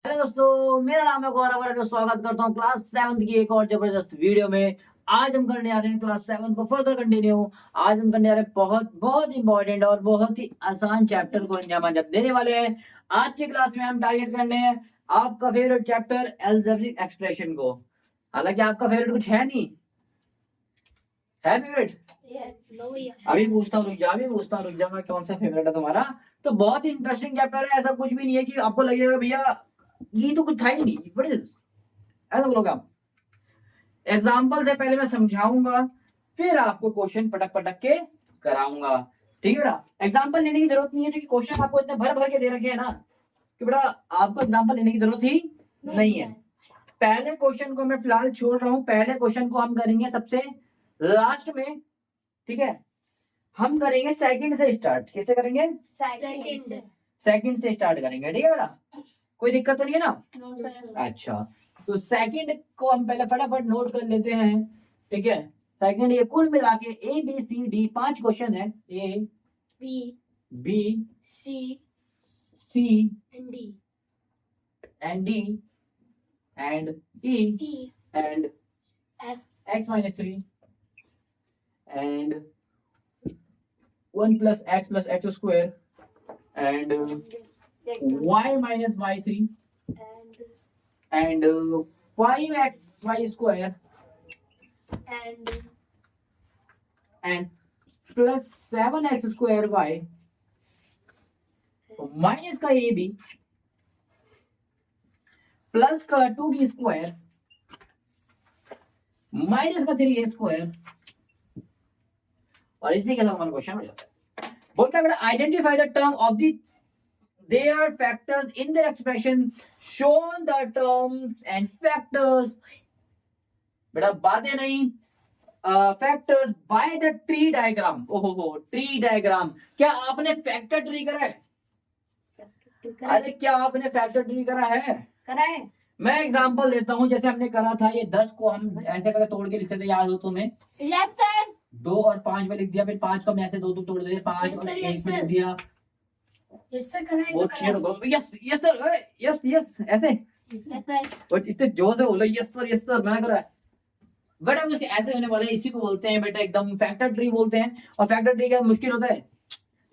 Hello दोस्तों, मेरा नाम है गौरव और मैं स्वागत करता हूँ क्लास 7 की एक और जबरदस्त वीडियो में। आज हम करने आ रहे हैं क्लास 7 को फर्दर कंटिन्यू। आज हम करने आ रहे हैं बहुत बहुत इंपॉर्टेंट और बहुत ही आसान चैप्टर को अंजाम देने वाले हैं। आज की क्लास में हम टारगेट करने हैं आपका फेवरेट चैप्टर अलजेब्रिक एक्सप्रेशन को। हालांकि आपका फेवरेट कुछ है नहीं, है फेवरेट? अभी पूछता हूँ, रुक जा मैं, कौन सा फेवरेट है तुम्हारा? तो बहुत ही इंटरेस्टिंग चैप्टर है। ऐसा कुछ भी नहीं है कि आपको लगेगा भैया ये तो कुछ था ही नहीं, व्हाट इज, ऐसा बोलोगे आप। एग्जाम्पल से पहले मैं समझाऊंगा, फिर आपको क्वेश्चन पटक पटक के कराऊंगा। ठीक है बेटा, एग्जाम्पल लेने की जरूरत नहीं है, क्योंकि क्वेश्चन आपको इतने भर भर के दे रखे हैं ना कि बेटा आपको एग्जाम्पल लेने की जरूरत ही नहीं है। पहले क्वेश्चन को मैं फिलहाल छोड़ रहा हूं, पहले क्वेश्चन को हम करेंगे सबसे लास्ट में। ठीक है, हम करेंगे सेकंड से स्टार्ट। किससे करेंगे? सेकंड से स्टार्ट करेंगे। ठीक है बेटा, कोई दिक्कत तो नहीं है ना? अच्छा, तो सेकंड को हम पहले फटाफट नोट कर लेते हैं। ठीक है, सेकंड ये कुल मिला के A B C D 5 question है। A B C and D and E and x minus 3 and 1 plus x square and y minus y3 and 5xy square and plus 7x square y minus का A B plus का 2b square minus का 3a square. और इसी के साथ हमारा question हो जाता है। बोलता है बेटा identify the term of the their factors in their expression shown the terms and factors। बेटा बातें नहीं, factors by the tree diagram. ओहो, ट्री डायग्राम। क्या आपने फैक्टर ट्री करा है? अरे क्या आपने फैक्टर ट्री करा है? मैं एग्जांपल देता हूं, जैसे हमने करा था ये 10 को हम ऐसे करके तोड़ के लिखते थे, याद हो तुम्हें? 2 और 5 में लिख दिया, फिर 5 को हमने ऐसे 2 तोड़ दिए, 5 और 1 में लिख दिया। यस ऐसे इतने जोर से बोलो यस सर मैंने करा है। बट अब ऐसे होने वाला है, इसी को बोलते हैं बेटा एकदम फैक्टर ट्री बोलते हैं। और फैक्टर ट्री क्या मुश्किल होता है?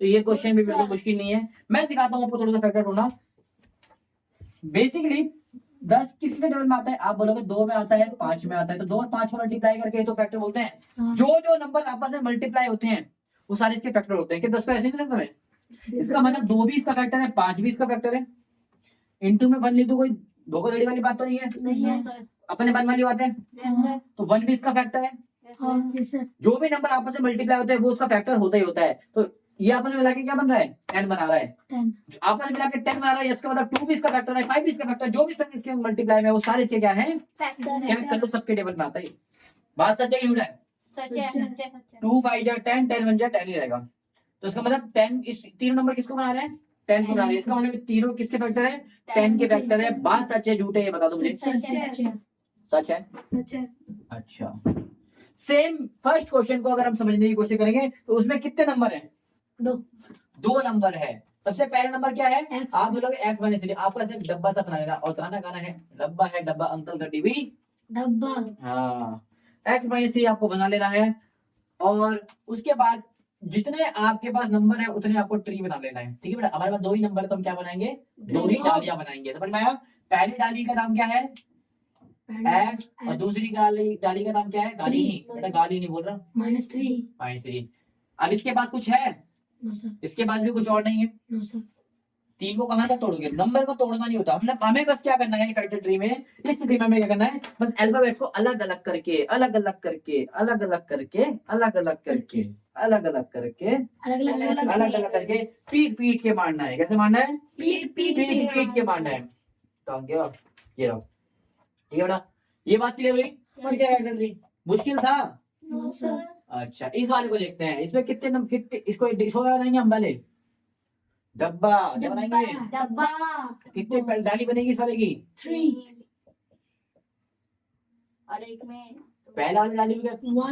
तो ये क्वेश्चन भी बिल्कुल मुश्किल नहीं है, मैं सिखाता हूँ आपको थोड़ा सा फैक्टर ढूंढना। बेसिकली 10 किस टेबल में आता है? आप बोलोगे 2 में आता है, 5 में आता है, तो 2 और 5 को मल्टीप्लाई करके तो फैक्टर बोलते हैं। जो नंबर आपस में मल्टीप्लाई होते हैं वो सारे इसके फैक्टर होते हैं। कि 10 को ऐसे नहीं लिख सकते मैं? इसका मतलब 2 भी इसका फैक्टर है, 5 भी इसका फैक्टर है। इनटू में 1 लिख दो, कोई धोखाधड़ी वाली बात तो नहीं है? अपने मन वाली बात है। तो 1 भी इसका फैक्टर है। जो भी नंबर आपस में मल्टीप्लाई होते हैं वो उसका फैक्टर होता ही होता है। तो ये आपस में मिला के क्या बन रहा है? 10 बना रहा है। 10 आपस में मिला के 10 बना रहा है, इसका मतलब 2 भी इसका फैक्टर है, 5 भी इसका फैक्टर। जो भी संख्या इसके मल्टीप्लाई में वो सारे इसके क्या है? चेक कर लो, सबके टेबल में आता है। बात सच है झूठ है? 2 5 जा 10, 10 1 जा 10 ही रहेगा। तो इसका मतलब 10 इस तीनों नंबर किसको बना रहे हैं? 10 को बना रहे हैं। इसका मतलब तीनों किसके फैक्टर है? 10 के फैक्टर है। बात सच है झूठ है ये बता दो मुझे। सच है। अच्छा, सेम फर्स्ट क्वेश्चन को अगर हम समझने की कोशिश करेंगे तो उसमें कितने नंबर है? 2 नंबर है। सबसे पहला नंबर क्या है? आप बोलोगे x माइनस 3। आपको ऐसे डब्बा सा बना लेना और गाना है डब्बा है डब्बा अंकल का टीवी डब्बा। हाँ, x माइनस 3 आपको बना लेना है। और उसके बाद जितने आपके पास नंबर है उतने आपको ट्री बना लेना है। ठीक है बेटा, हमारे पास 2 ही नंबर, तो हम क्या बनाएंगे? 2 ही डालियां बनाएंगे। समझ में आया? पहली डाली का नाम क्या है? x। और दूसरी डाली का नाम क्या है? गाली नहीं बेटा, गाली नहीं बोल रहा, -3। अब इसके पास कुछ है? इसके पास भी कुछ और नहीं है। 3 को कहां तक तोड़ोगे? नंबर को तोड़ना नहीं होता। मतलब हमें बस क्या करना है फैक्टर ट्री में, इस ट्री में हमें क्या करना है? बस अल्फाबेट्स को अलग अलग करके पीट के मारना है। कैसे मारना है? पीट के मारना है। ये रहो। ठीक है बेटा, ये बात क्लियर हुई? मुश्किल था? अच्छा, इस वाले को देखते हैं। इसमें कितने नंबर? इसको बनाएंगे हम पहले। डब्बा क्या बनाएंगे? कितने डाली बनेगी इस वाले की? 3। और एक में पहला वाली डाली में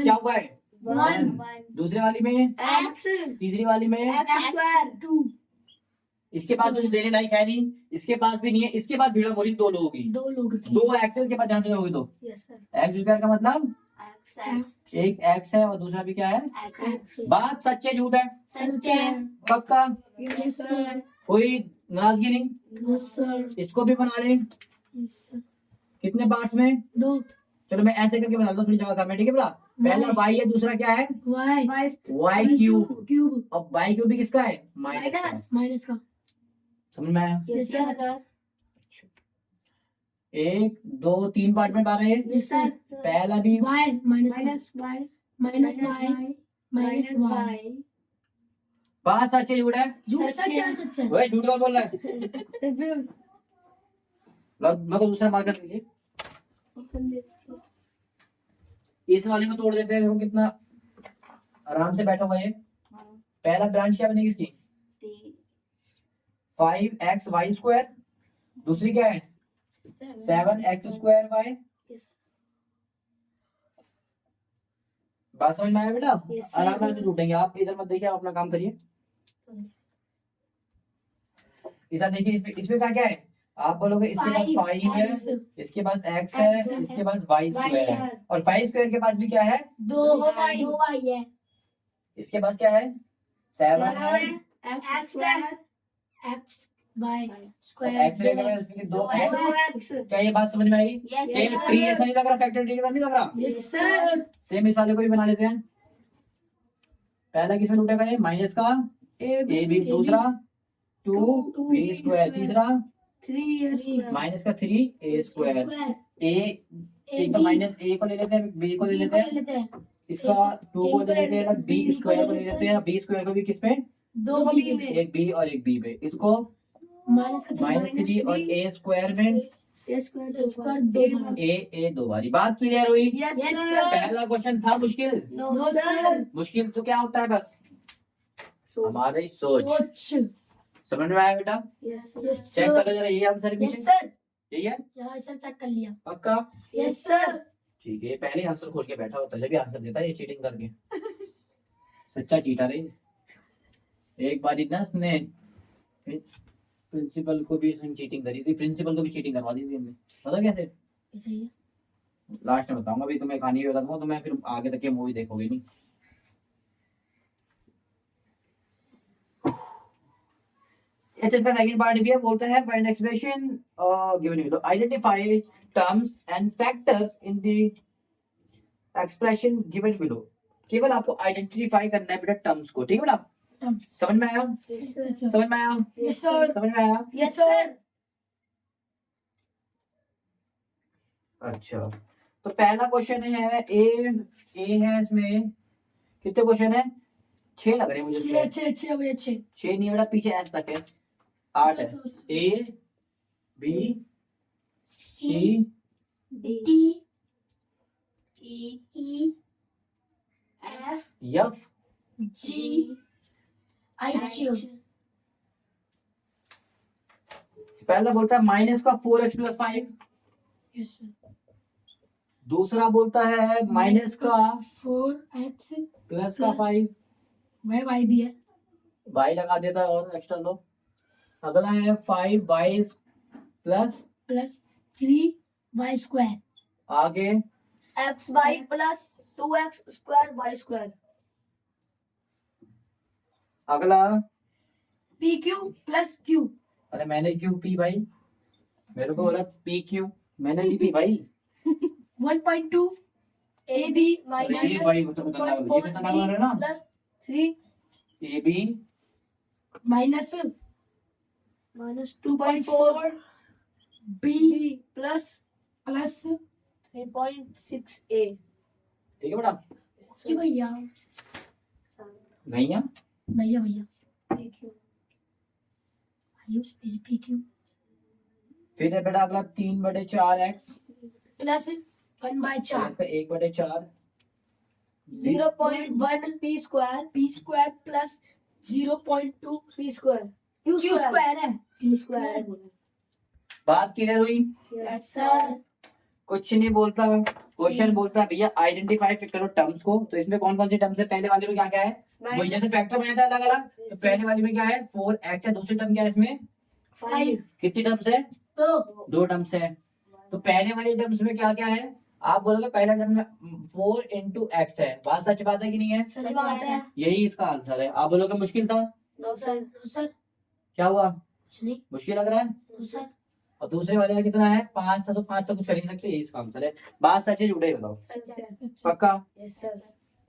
क्या हुआ है? 1। दूसरे वाली में x। तीसरी वाली में x2। इसके पास कुछ देने लायक है नहीं, इसके पास भी नहीं है, इसके पास भीड़ मोरी दो लोगों की, दो लोग की। दो एक्सेल के पास ध्यान से जाओगे तो यस सर। एक्स स्क्वायर का मतलब एक्स एक एक्स है और दूसरा भी क्या है। एक्स बात सच है झूठ है? सच है। पक्का? Yes sir. कोई नाराजगी नहीं? No sir. इसको भी बना ले। Yes sir. कितने पार्ट्स में? दो। चलो मैं ऐसे करके बना दूं, थोड़ी जगह कम है, ठीक है? बड़ा पहला y है, दूसरा क्या है? Y y cube. क्यूब और y क्यूब भी किसका है? माइनस। माइनस का। समझ में आया? Yes sir. एक दो तीन पार्ट में बारह है। Yes sir. पहला भी y minus y minus y minus y. बात सच है झूठ है? झूठ सच है। सच है। ओए झूठ कौन बोल रहा है? रिव्यूज। लो मेरे को दूसरा मार्कर दीजिए। इस वाले को तोड़ देते हैं, देखो कितना आराम से बैठा हुआ है। पहला ब्रांच क्या बनेगी इसकी? 5xy square. दूसरी क्या है? 7x square y। बात समझ में आया बेटा? आराम से टूटेंगे, आप इधर मत देखिए, आप अपना काम करिए। इधर देखिए, इसमें क्या है? आप बोलोगे इसके पास 5 है, इसके पास x है, इसके पास y स्क्वायर है, और 5 स्क्वायर के पास भी क्या है? 2y है। इसके पास क्या है? 7 है, x square x y x square के 2x। क्या ये बात समझ में आई? सेम ट्री ऐसा नहीं लग रहा, फैक्टर ट्री का नहीं लग रहा? Yes sir. सेम इस वाले को भी बना लेते हैं। पहला किसमें टूटेगा? ये माइनस का a b, दूसरा 2b स्क्वायर, तीसरा 3 माइनस का 3a स्क्वायर। a एक तो माइनस a को ले लेते हैं, b को ले लेते हैं, इसका 2 को ले लेते हैं, b स्क्वायर को ले लेते हैं, b स्क्वायर को भी किस पे? 2b में। एक b और एक b पे। इसको माइनस -3 और a स्क्वायर में a स्क्वायर 2 a दो बारी। बात क्लियर हुई? Yes sir. पहला क्वेश्चन था मुश्किल? No sir. मुश्किल तो क्या होता है? बस हमारी सोच। समझ में आया बेटा? यस चेक कर लो जरा, ये आंसर भी यस सर। यही है? यहाँ सर चेक कर लिया। पक्का? Yes sir. ठीक है, पहले आंसर खोल के बैठा होता है, जब भी आंसर देता है ये चीटिंग करके। सच्चा चीटर है। एक बार ना उसने प्रिंसिपल को भी चीटिंग करी थी, प्रिंसिपल को भी चीटिंग करवा दी थी हमने। पता कैसे? सही है। लास्ट में बताऊंगा, अभी तुम्हें कहानी बता दूंगा तो मैं फिर आगे तक के मूवी देखोगे नहीं। अच्छा, इसका सेकंड पार्ट भी है, बोलता है find expression given you, identify terms and factors in the expression given below. केवल आपको आइडेंटिफाई करना है बेटा टर्म्स को, ठीक है बेटा? समझ में आया? समझ में आया? Yes sir. समझ में आया? Yes sir. अच्छा, तो पहला क्वेश्चन है ए है, इसमें कितने क्वेश्चन है? 6 लग रहे हैं मुझे। 6 नहीं बेटा, पीछे एस तक है, 8 है। A B C D E F F G H. पहला बोलता है माइनस का 4x + 5। Yes sir. दूसरा बोलता है माइनस का 4x प्लस का 5। वाई भी है, y लगा देता है और एक्स्ट्रा लो। अगला है 5y प्लस 3y स्क्वायर। आगे xy plus 2x square y square. अगला pq प्लस q। अरे मैंने क्यों पी भाई, मेरे को बोला पी क्यू, मैंने नहीं पी भाई। 1.2 ab ये भाई मतलब खतरनाक लग रहा है ना? Plus 3 ab minus 2.4 b plus 3.6 a। ठीक है बेटा? कि भैया नहीं है भैया आयुष pq फिर है बेटा अगला 3/4x प्लस 1/4 इसका 1/4 0.1 p square plus 0.2 p square. q square है, p स्क्वायर। बात क्लियर हुई? Yes sir. कुछ नहीं बोलता, क्वेश्चन बोलता है भैया आइडेंटिफाई करो टर्म्स को। तो इसमें कौन कौन सी टर्म्स है? पहले वाले में क्या क्या है? वही जैसे फैक्टर बनाया था अलग अलग, तो पहले वाले में क्या है? 4x है। दूसरी टर्म क्या है इसमें? 5 कितनी टर्म्स है? तो 2 टर्म्स है। तो पहले वाली टर्म्स में क्या क्या है? आप बोलोगे पहला टर्म में 4 into x है। बात सच बात है कि नहीं है? सच बात है। यही इसका आंसर है। आप बोलोगे मुश्किल था, नो सर क्या हुआ? कुछ नहीं। मुश्किल लग रहा है? नो सर और दूसरे वाले का कितना है? 5 था, तो 5 से कुछ कर ही नहीं सकते, यही इसका आंसर है। बात सच है झूठा ही बताओ, सच है। पक्का यस सर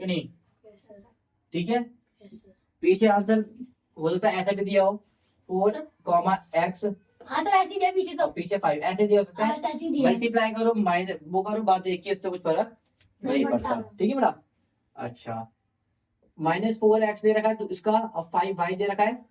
कि नहीं? यस सर ठीक है, यस सर। पीछे आंसर हो सकता है ऐसे भी दिया हो 4, x, हाँ सर ऐसी दिया पीछे तो। और पीछे 5 ऐसे दिया हो सकता है। ऐसी दिया है। मल्टीप्लाई करो, माइनस वो करो, बात एक ही है, उससे कुछ फर्क नहीं पड़ता। ठीक है बेटा। अच्छा, -4x दे रखा है तो इसका, और 5y दे रखा है,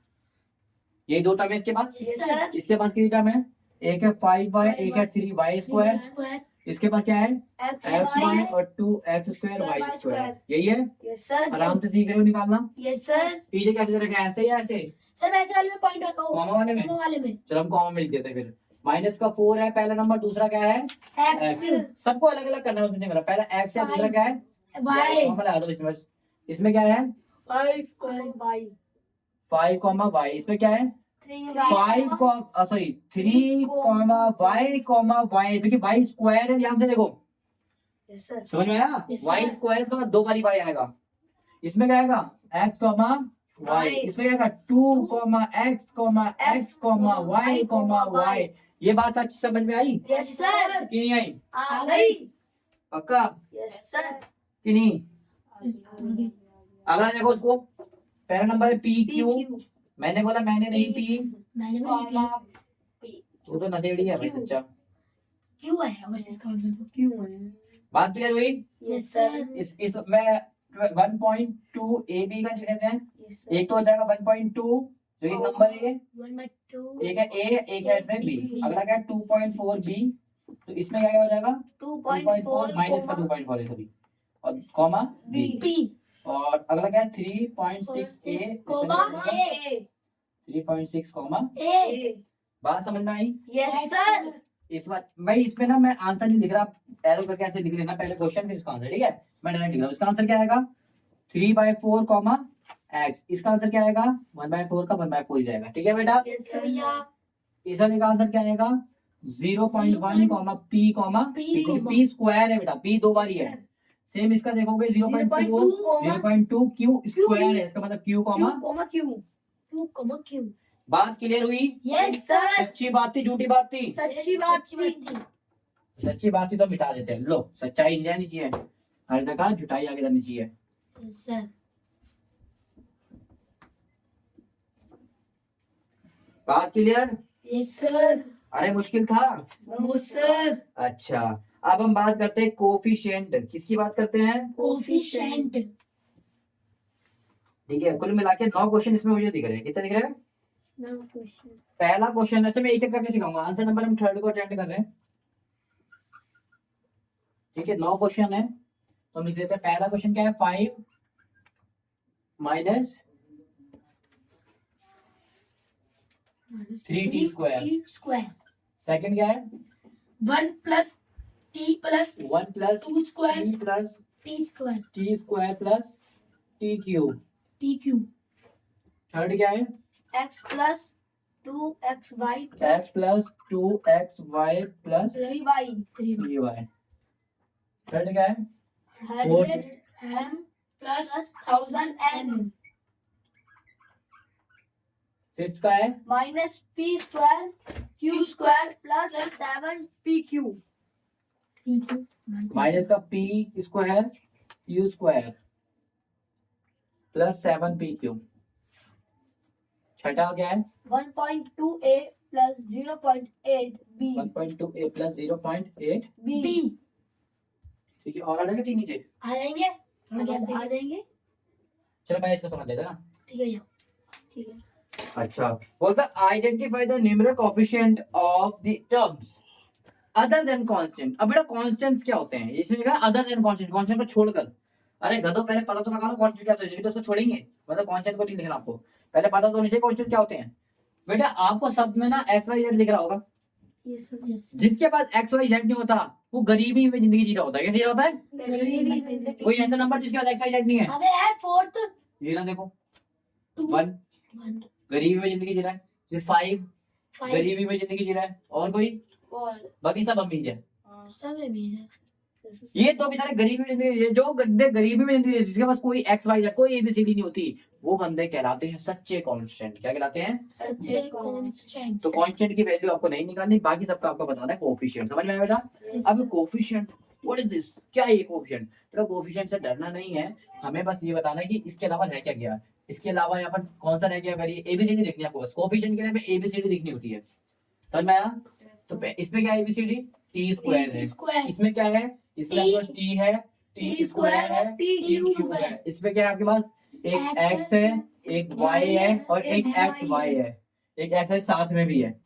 यही दो टर्म है इसके पास। Yes sir. इसके पास कितनी टर्म है? एक है 5y, एक है 3y स्क्वायर। स्क्वायर इसके पास क्या है? x x1 और 2x स्क्वायर y स्क्वायर। यही है, यस सर। आराम से सीख रहे हो निकालना। Yes sir. पीछे कैसे दे रखा है? ऐसे या ऐसे? सर मैं ऐसे वाले में पॉइंट रखा हूँ। कॉमा वाले में? कॉमा वाले में। चलो हम कॉमा में लिख देते हैं फिर। माइनस का 4 है पहला नंबर, दूसरा क्या है? x सबको अलग अलग करना है, उसमें मेरा पहला x है, दूसरा क्या है? y कॉमा लगा दो इसमें। इसमें क्या है? 5 y 5 कॉमा y। इसमें क्या है? 5 sorry 3 comma y comma y, क्योंकि y स्क्वायर है, ध्यान से देखो। Yes sir. समझ में आया? Yes, y sir. स्क्वायर इसका दो बारी y आएगा। इसमें क्या आएगा? x comma y। Y. इसमें क्या आएगा? 2 comma x comma x comma y comma y। ये बात सच समझ में आई यस सर। कि नहीं आई? आ गई। पक्का यस सर। कि नहीं? अगला देखो उसको, पहला नंबर है पी क्यू। मैंने बोला मैंने नहीं पी, मैंने भी तू तो नशेड़ी है भाई सच्चा। क्यों है वैसे इसका आंसर तो क्यों है। बात क्लियर हुई? Yes sir. इस मैं 1.2 ए बी का लिख लेते हैं। Yes sir. एक तो हो जाएगा 1.2 जो एक नंबर है, 1/2 एक है ए, एक है इसमें बी। अगला क्या है? 2.4 बी। तो इसमें क्या हो जाएगा? 2.4 माइनस का 2.4 है सभी, और कॉमा बी। बी और अगला क्या है? 3.6 ए, 3.6 कॉमा। ए। बात समझ में आई? Yes sir. इस बार भाई इसमें ना मैं आंसर नहीं लिख रहा, एरो करके ऐसे लिख लेना, पहले क्वेश्चन फिर इसका आंसर। ठीक है, मैं डायरेक्ट लिख रहा हूँ। इसका आंसर क्या आएगा? 3/4 कॉमा x। इसका आंसर क्या आएगा? 1/4 का 1/4 ही जाएगा। ठीक है बेटा। यस सर भैया। इस वाले का आंसर क्या आएगा? 0.1 कॉमा p कॉमा p, क्योंकि p स्क्वायर है बेटा, p दो बार ही है। सेम इसका देखोगे 0.2 0.2 q स्क्वायर है, इसका मतलब q कॉमा क्यों। बात क्लियर हुई? Yes sir. सच्ची बात थी झूठी बात थी? सच्ची बात थी। सच्ची बात थी तो मिटा देते हैं। लो, सच्चाई नहीं रहनी चाहिए, हर जगह झूठाई आगे रहनी चाहिए। Yes sir. बात क्लियर? Yes sir. अरे मुश्किल था? No sir. अच्छा, अब हम बात करते हैं कोफिशिएंट। किसकी बात करते हैं? कोफिशिएंट। ठीक है, कुल मिला के 9 क्वेश्चन इसमें मुझे दिख रहे हैं। कितने दिख रहे हैं? पहला क्वेश्चन, अच्छा मैं एक एक करके सिखाऊंगा। आंसर नंबर हम थर्ड को अटेंड कर रहे हैं। ठीक है, 9 क्वेश्चन है तो हम लिख लेते हैं। पहला क्वेश्चन क्या है? 5 माइनस 3t स्क्वायर। सेकंड क्या है? 1 plus t plus 1 plus 2 square t plus t square t square plus t cube. t cube. Third क्या है? x plus 2xy x plus 2xy plus 3y 3y। Third क्या है? 100m plus 1000n fifth का है? Minus p square q square plus 7pq। Minus का p square q square plus 7p cube. छठा क्या है? 1.2a plus 0.8b 1.2a plus 0.8 b। ठीक है, और आ जाएगा तीन नीचे। आ जाएंगे आ जाएंगे। चलो मैं इसको समझ लेता ना। ठीक है भैया। ठीक है। अच्छा, बोलता identify the numeric coefficient of the terms other than constant. अब बेटा कांस्टेंट्स क्या होते हैं? इसमें लिखा है अदर देन कांस्टेंट, कांस्टेंट को छोड़कर। अरे गधो, पहले पता तो लगा लो कांस्टेंट क्या होता है, तो उसको छोड़ेंगे। मतलब कांस्टेंट को नहीं लिखना आपको, पहले पता तो नीचे कांस्टेंट क्या होते हैं। बेटा आपको सब में ना एक्स वाई जेड दिख रहा होगा, यस सर जिसके पास एक्स वाई जेड नहीं होता वो गरीबी में जिंदगी जी रहा होता है। कैसे जी रहा होता है? कोई ऐसा नंबर जिसके पास एक्स वाई जेड नहीं है, अबे है फोर्थ ये ना देखो 2 1 1 गरीबी में जिंदगी जी रहा है, फिर 5 5 गरीबी में जिंदगी जी रहा है, और कोई? बाकी सब अमीर है। सब है मेरे ये तो बेचारे गरीबी में जिंदगी जी- जो बंदे गरीबी में जिंदगी जिसके पास कोई एक्स वाई जेड कोई एबीसीडी नहीं होती, वो बंदे कहलाते हैं सच्चे कांस्टेंट। क्या कहलाते हैं? सच्चे कांस्टेंट तो कांस्टेंट की वैल्यू आपको नहीं निकालनी, बाकी सबका आपको बताना है कोफिशिएंट। समझ में आया बेटा? अब कोफिशिएंट व्हाट इज दिस, क्या है ये कोफिशिएंट? तो कोफिशिएंट से डरना नहीं है, हमें बस ये बताना है कि इसके अलावा है क्या क्या। इसके अलावा यहाँ पर कौन सा रह गया? अगर ये एबीसीडी देखनी है आपको, बस कोफिशिएंट के लिए हमें एबीसीडी दिखनी होती है। समझ में आया? तो इसमें क्या है? एबीसीडी टी स्क्वायर है। स्क्वायर इसमें क्या है? इसमें आपके पास टी है, टी स्क्वायर है, टी क्यूब है। इसमें क्या है आपके पास? एक एक्स है, एक वाई है और एक एक्स वाई है, एक एक्स है साथ में भी है।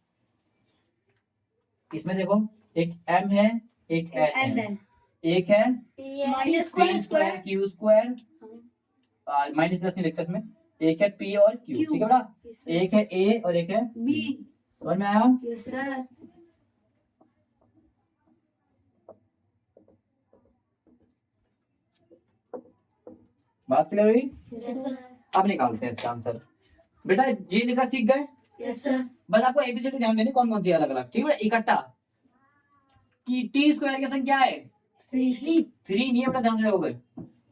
इसमें देखो एक m है, एक n है, एक है minus p square q square, minus plus नहीं लिखता इसमें, एक है p और q। ठीक है बेटा? एक है a और एक है b। समझ में आया? यस सर बात क्लियर हुई? यस सर अब निकालते हैं इसका आंसर। बेटा ये लिखा सीख गए? यस सर बस आपको एबीसीडी ध्यान देनी कौन कौन सी अलग अलग। ठीक है? इकट्ठा कि टी स्क्वायर की संख्या है 3 नहीं है बेटा, ध्यान से देखोगे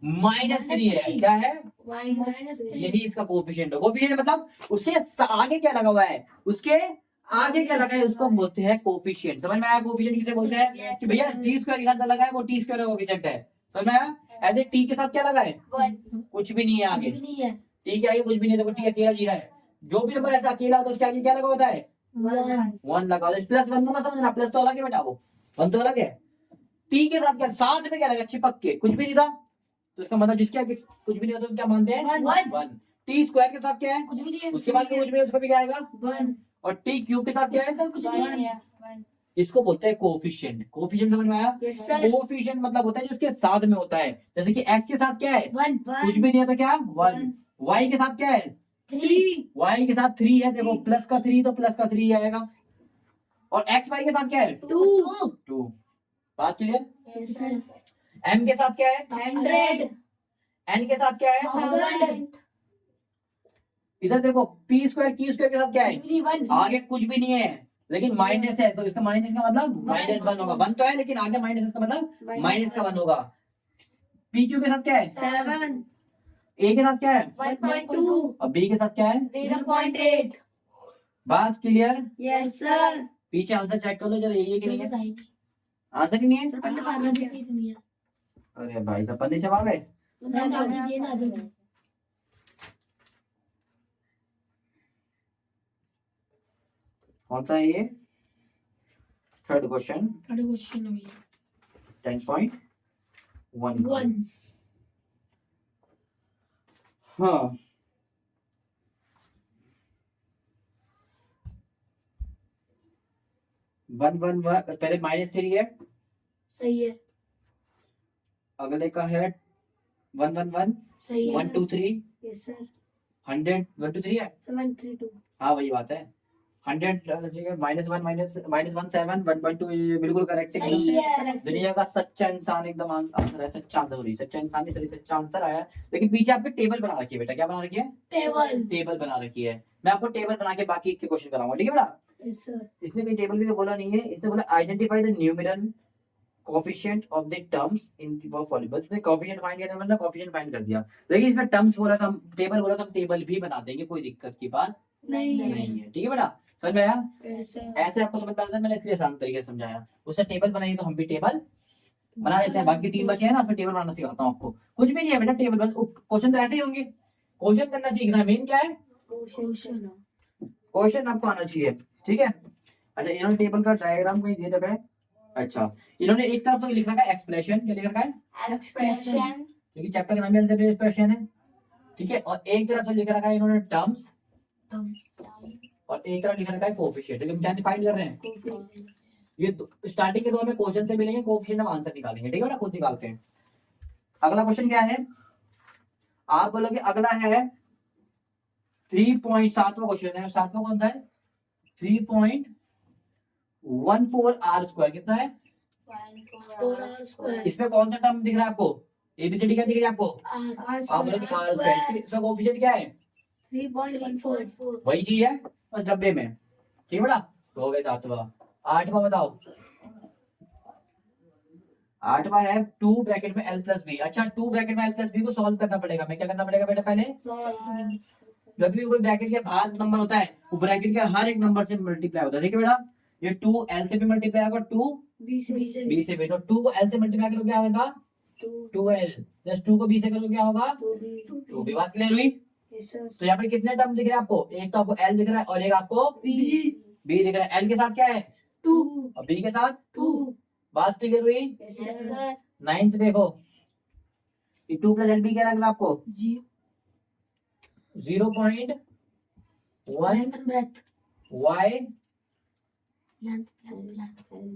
-3 है। क्या है? माइनस यही इसका कोफिशिएंट है। कोफिशिएंट मतलब उसके आगे क्या लगा हुआ है, उसके आगे क्या लगा है उसको बोलते हैं कोफिशिएंट। समझ में आया? कोफिशिएंट किसे बोलते हैं? कि भैया टी स्क्वायर के साथ लगा है वो टी स्क्वायर का कोफिशिएंट है। समझ में आया? ऐसे टी के साथ क्या लगा है? कुछ भी नहीं है आगे। कुछ भी नहीं है टी के आगे कुछ भी नहीं है, देखो टी अकेला जी रहा है। जो भी नंबर ऐसा अकेला होता है उसके आगे क्या लगा होता है? 1 लगा होता है। प्लस 1 मत समझना, प्लस तो अलग है बेटा, वो 1 तो अलग है। टी के साथ क्या, साथ में क्या लगा? चिपक के कुछ भी नहीं था, तो इसका मतलब जिसके आगे कुछ भी नहीं होता तो क्या मानते हैं? 1। टी स्क्वायर के साथ क्या है? कुछ भी नहीं है उसके बाद में कुछ भी है, उसका भी क्या आएगा? 1 और टी क्यूब के साथ क्या है? कुछ नहीं है इसको बोलते हैं कोफिशिएंट। कोफिशिएंट समझ में आया? यस सर कोफिशिएंट मतलब होता है जो उसके साथ में होता है। जैसे कि एक्स के साथ क्या है? 1 कुछ भी नहीं है तो क्या? 1। वाई के साथ क्या है? 3 वाई के साथ 3 है, देखो प्लस का 3 तो प्लस का 3 आएगा। और एक्स वाई के साथ क्या है? 2 2। बात क्लियर? यस सर एम के साथ क्या है? 100 एन के साथ क्या है? 1000 इधर देखो पी स्क्वायर क्यू स्क्वायर के साथ क्या है? कुछ भी नहीं 1 आगे कुछ भी नहीं है लेकिन माइनस है, तो इसका माइनस का मतलब -1 होगा। 1 तो है लेकिन आगे माइनस, इसका मतलब -1 होगा। पी क्यू के साथ क्या है? 7 ए के साथ क्या है? 1.2 और बी के साथ क्या है? 0.8 बात क्लियर? यस सर पीछे आंसर चेक कर लो जरा, यही है कि नहीं है? आंसर ही नहीं है? अरे भाई साहब पन्ने चबा गए। कौन सा है ये? Third question 10.1। हाँ वन वन पहले -3 है, सही है अगले का है 111 सही है 123 यस सर 100 123 है। 732 हाँ वही बात है। 100 ठीक है, -1 -1 1.2 ये बिल्कुल करेक्ट है। सही है दुनिया का सच्चा इंसान एकदम आंसर है, सच्चा आंसर सॉरी सच्चा इंसान नहीं सॉरी सच्चा आंसर आया है। लेकिन पीछे आपके टेबल बना रखी है बेटा, क्या बना रखी है? टेबल टेबल बना रखी है। मैं आपको टेबल बना के बाकी के क्वेश्चन कराऊंगा, ठीक है बेटा? यस सर इसने भी टेबल की तो बोला नहीं है, इसने बोला identify the numeral coefficient of the terms in the following. बस इसने कोफिशिएंट फाइंड किया था, मतलब कोफिशिएंट फाइंड कर दिया। लेकिन इसमें टर्म्स बोला था, टेबल बोला था, हम टेबल भी बना देंगे, कोई दिक्कत की बात नहीं नहीं है। ठीक है बेटा? समझ में आया? यस सर ऐसे आपको समझ में आता है, मैंने इसलिए आसान तरीके से समझाया। उससे टेबल बनाई तो हम भी टेबल बना देते हैं। बाकी 3 बचे हैं ना, उसमें टेबल बनाना सिखाता हूँ आपको। कुछ भी नहीं है बेटा, टेबल बस क्वेश्चन तो ऐसे ही होंगे। क्वेश्चन करना सीखना है, मेन क्या है? क्वेश्चन क्वेश्चन आपको आना चाहिए। ठीक है? अच्छा इन्होंने टेबल का डायग्राम कहीं दे रखा है। अच्छा इन्होंने एक तरफ तो लिख रखा है एक्सप्रेशन, क्या लिख रखा है? एक्सप्रेशन क्योंकि चैप्टर का नाम ही एक्सप्रेशन है। ठीक है? और एक तरफ से लिख रखा है इन्होंने टर्म्स, और एक तरफ लिख रखा है कोफिशिएंट। हम क्या फाइंड कर रहे हैं? ये स्टार्टिंग के दौर में क्वेश्चन से मिलेंगे, कोफिशिएंट हम आंसर निकालेंगे। ठीक है बेटा? खुद निकालते हैं। अगला क्वेश्चन क्या है? आप बोलोगे अगला है 3.7वां क्वेश्चन है। 7वां कौन सा है? 3.1 14r² कितना है? 4r²। इसमें कौन सा टर्म दिख रहा है आपको? एबीसीडी क्या दिख रही है आपको? आप बोलोगे r²। इसका कोएफिशिएंट क्या है? 3.14। वही चीज है बस डब्बे में। ठीक है बेटा, तो हो गया सातवां। आठवां बताओ। आठवां है 2 ब्रैकेट में l प्लस बी। अच्छा 2 ब्रैकेट में l प्लस बी को सॉल्व करना पड़ेगा। मैं क्या करना पड़ेगा बेटा? पहले जब भी कोई ब्रैकेट के बाहर नंबर होता है वो ब्रैकेट के हर एक नंबर से मल्टीप्लाई होता है। देखिए बेटा, ये 2 l से भी मल्टीप्लाई होगा, 2 b से b से भी। तो 2 को l से मल्टीप्लाई करो क्या होगा? 2l प्लस 2 को b से करो क्या होगा? 2b। बात क्लियर हुई? तो यहाँ पे कितने टर्म दिख रहे हैं आपको? एक तो आपको l दिख रहा है और एक आपको b दिख रहा है। l के साथ क्या है? 2 और b के साथ 2। बात क्लियर हुई? नाइन्थ देखो, 2 प्लस l b क्या लग रहा है आपको? 0.1 y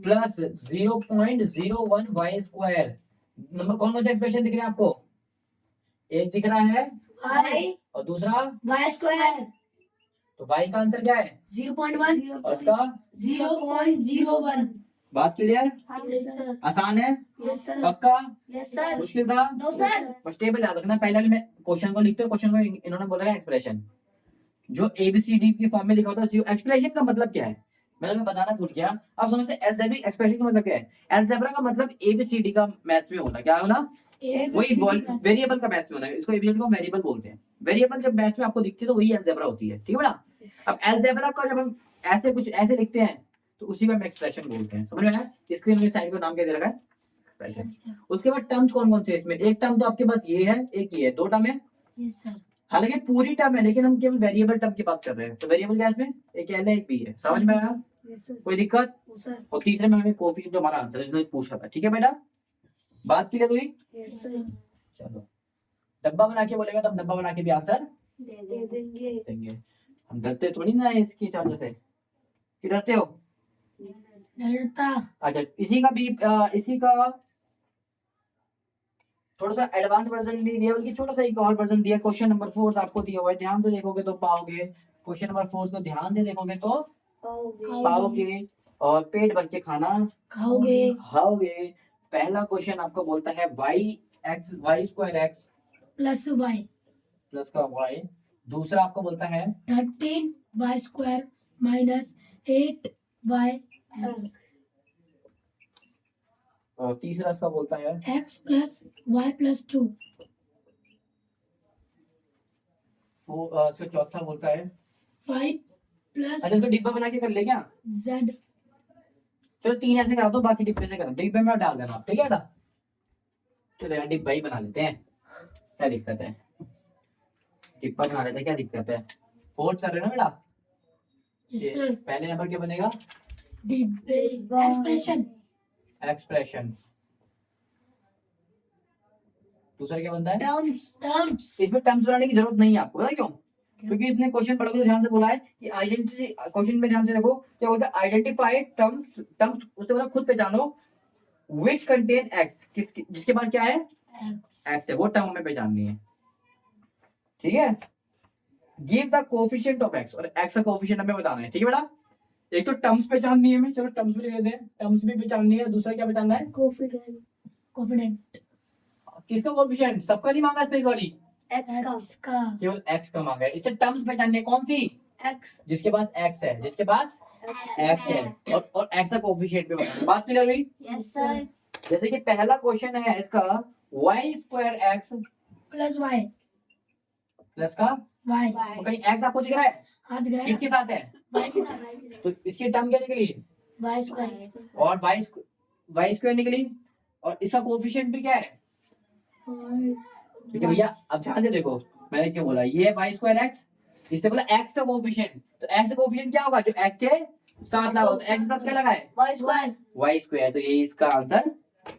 plus 0.01 y square. Number कौन कौन से एक्सप्रेशन दिख रहे हैं आपको? एक दिख रहा है और दूसरा, y²। तो y का आंसर क्या है? 0.1 और उसका 0.01। बात क्लियर? Yes sir. आसान है? Yes sir. पक्का? Yes sir. मुश्किल था? No sir. बस टेबल याद रखना। पहले वाले में क्वेश्चन को लिखते हो, क्वेश्चन को इन्होंने बोला है एक्सप्रेशन, जो एबीसीडी की फॉर्म में लिखा होता है। एक्सप्रेशन का मतलब क्या है मैंने तुम्हें बताना भूल गया। आप समझते हैं एल्जेब्रिक एक्सप्रेशन का मतलब क्या है? एल्जेब्रा का मतलब एबीसीडी का मैथ्स में होना। क्या होना? वही वेरिएबल का मैथ्स में होना है। इसको एबीसीडी को वेरिएबल बोलते हैं। वेरिएबल जब मैथ्स में आपको दिखती है तो वही एल्जेब्रा होती है। ठीक है बेटा? अब एल्जेब्रा को जब हम ऐसे कुछ ऐसे लिखते हैं तो उसी को हम एक्सप्रेशन बोलते हैं। समझ में आया? स्क्रीन में साइड का नाम क्या दे रखा है? एक्सप्रेशन। उसके बाद टर्म्स कौन कौन से इसमें? एक टर्म तो आपके पास ये है, एक ये है, दो टर्म है। Yes sir. हालांकि पूरी टर्म है लेकिन हम केवल वेरिएबल टर्म की बात कर रहे हैं। तो वेरिएबल क्या है इसमें? एक एल है, एक बी है। समझ में आया? Yes sir. कोई दिक्कत? सर। और तीसरे में हमें कोफिशिएंट जो हमारा आंसर है इसमें पूछ रहा था। ठीक है बेटा, बात क्लियर हुई? Yes sir. चलो, डब्बा बना के बोलेगा तब डब्बा बना के भी आंसर दे देंगे। देंगे। हम डरते थोड़ी ना है इसकी चार्जर से, कि डरते हो? डरता। अच्छा, इसी का भी इसी का थोड़ा सा एडवांस वर्जन नहीं दिया बल्कि छोटा सा एक और वर्जन दिया। क्वेश्चन नंबर 4 आपको दिया हुआ है, ध्यान से देखोगे तो पाओगे। क्वेश्चन नंबर 4 को ध्यान से देखोगे तो पाओगे और पेट भर के खाना खाओगे। पहला क्वेश्चन आपको बोलता है y square x plus y plus का y। दूसरा आपको बोलता है 13y² माइनस 8y और तीसरा इसका बोलता है x प्लस y प्लस 2। इसका चौथा बोलता है 5 प्लस अच्छा, इसको डिब्बा बना के कर ले क्या? z। चलो 3 ऐसे करा दो, बाकी डिब्बे से करो। डिब्बे में डाल देना आप, ठीक है बेटा? चलो यार डिब्बा ही बना लेते हैं, क्या दिक्कत है? डिब्बा बना लेते हैं, क्या दिक्कत है? फोर्थ कर रहे हो ना बेटा? Yes sir. पहले यहाँ पर क्या बनेगा? डिब्बे एक्सप्रेशन। एक्सप्रेशन। दूसरा क्या बनता है? टर्म्स। इसमें टर्म्स बनाने की जरूरत नहीं है आपको, पता क्यों? क्योंकि इसने क्वेश्चन पढ़ोगे तो ध्यान से बोला है कि आइडेंटिटी। क्वेश्चन में ध्यान से देखो क्या बोलता है? Identify terms. उससे बोला खुद पहचानो व्हिच कंटेन एक्स, जिसके पास क्या है? एक्स है, वो टर्म हमें पहचाननी है। ठीक है? Give the coefficient of x, और एक्स का कोएफिशिएंट हमें बताना है। ठीक है बेटा? एक तो टर्म्स पहचाननी है हमें, चलो टर्म्स भी लिख देते हैं। टर्म्स भी पहचाननी है। दूसरा क्या पहचानना है? कॉन्फिडेंट। किसका कोएफिशिएंट? सबका नहीं मांगा इसने इस वाली, एक्स का। केवल एक्स का मांगा है। इससे टर्म्स पहचानने कौन सी? एक्स। जिसके पास एक्स है, जिसके पास एक्स है, और एक्स का कोएफिशिएंट भी बताना है। बात क्लियर हुई? Yes sir. जैसे कि पहला क्वेश्चन है इसका y square X plus y plus का y। तो कहीं एक्स आपको दिख रहा है? हाथ दिख रहा है किसके साथ है? y के साथ। तो इसकी टर्म क्या निकली? y square. और y स्क्वायर निकली, और इसका कोएफिशिएंट भी क्या है? ठीक है भैया, अब ध्यान से देखो मैंने क्यों बोला। ये है y स्क्वायर एक्स, इससे बोला x का कोएफिशिएंट। तो x का कोएफिशिएंट क्या होगा? जो x के साथ लगा, तो x के साथ क्या लगा है? y square. y square. तो ये इसका आंसर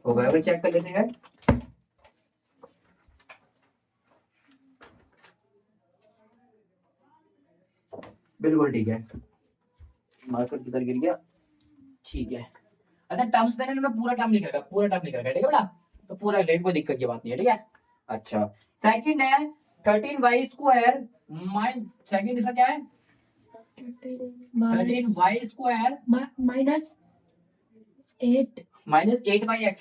होगा। अगर चेक कर लेते हैं, बिल्कुल ठीक है। मार्कर किधर गिर गया? ठीक है। अच्छा, टर्म्स मैंने पूरा टर्म लिख रखा है, पूरा टर्म लिख रखा है। ठीक है बेटा? तो पूरा लेकिन कोई दिक्कत की बात नहीं है। ठीक है? अच्छा, सेकंड है 13y स्क्वायर माइनस, सेकंड इसका क्या है? 13 y square minus 8 minus 8y(x).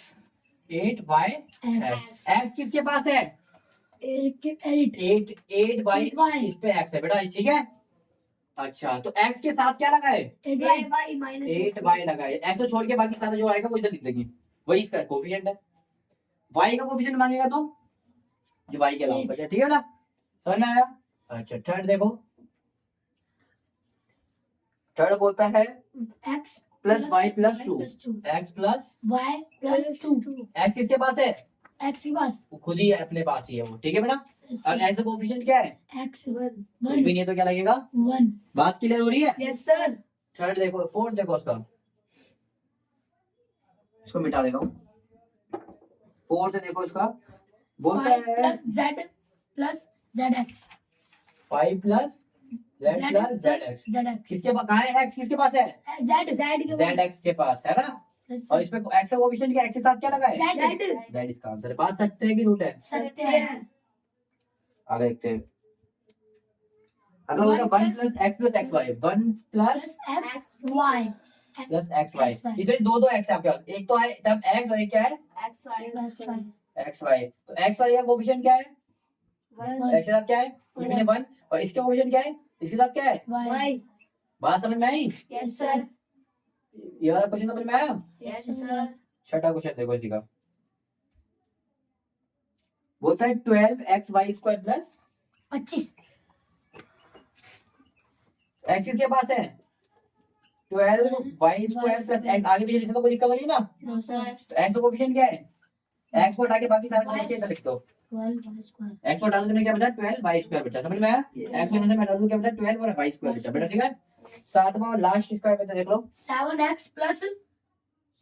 8y(x). x किसके पास है? 8y इस पे x है बेटा, ठीक है। अच्छा तो x के साथ क्या लगा है? 8y माइनस 8y लगा है। x को छोड़ के बाकी सारा जो आएगा वो इधर लिख देंगे, वही इसका कोफिशिएंट है। y का कोफिशिएंट मांगेगा तो जो y के अलावा बचा, ठीक है ना, समझ में आया? अच्छा थर्ड देखो, थर्ड बोलता है x plus y plus 2, x plus y plus 2 x किसके पास है? x के पास वो खुद ही अपने पास ही है वो, ठीक है बेटा। और x का कोफिशिएंट क्या है? x 1 कुछ भी नहीं है तो क्या लगेगा? 1। बात क्लियर हो रही है? Yes sir. थर्ड देखो, फोर्थ देखो उसका, इसको मिटा देता हूँ। फोर्थ देखो इसका, बोलता है plus z plus zx 5 plus z plus zx। zx किसके पास, कहाँ है x किसके पास है? zx के पास है ना। और इसमें x का कोएफिशिएंट क्या है? x के साथ क्या लगा है? z इसका आंसर है। बात सत्य है कि झूठ है? सत्य है। आगे देखते हैं। अगर बोलता 1 plus x plus xy, 1 plus xy plus xy, इसमें दो दो x है आपके पास, एक तो है टर्म x और एक क्या है? xy। तो xy का कोएफिशिएंट क्या है? x के साथ क्या है? इसमें 1, और इसके कोएफिशिएंट क्या है? इसके साथ क्या है? y। बात समझ में आई? Yes sir. ये वाला क्वेश्चन समझ में आया? Yes sir. छठा क्वेश्चन देखो इसी का, बोलता है 12xy स्क्वायर प्लस 25 x किसके पास है? 12y square plus x। आगे पीछे लिखने को कोई दिक्कत नहीं ना। No sir. तो x का कोएफिशिएंट क्या है? x को हटा के बाकी सारे नीचे इधर लिख दो। 12y स्क्वायर x को हटा दो, क्या बचा? 12y स्क्वायर बचा। समझ में आया? x को हटा दो, क्या बचा? 12 और y स्क्वायर बचा बेटा, ठीक है। सातवां और लास्ट इसका है, देख लो 7x plus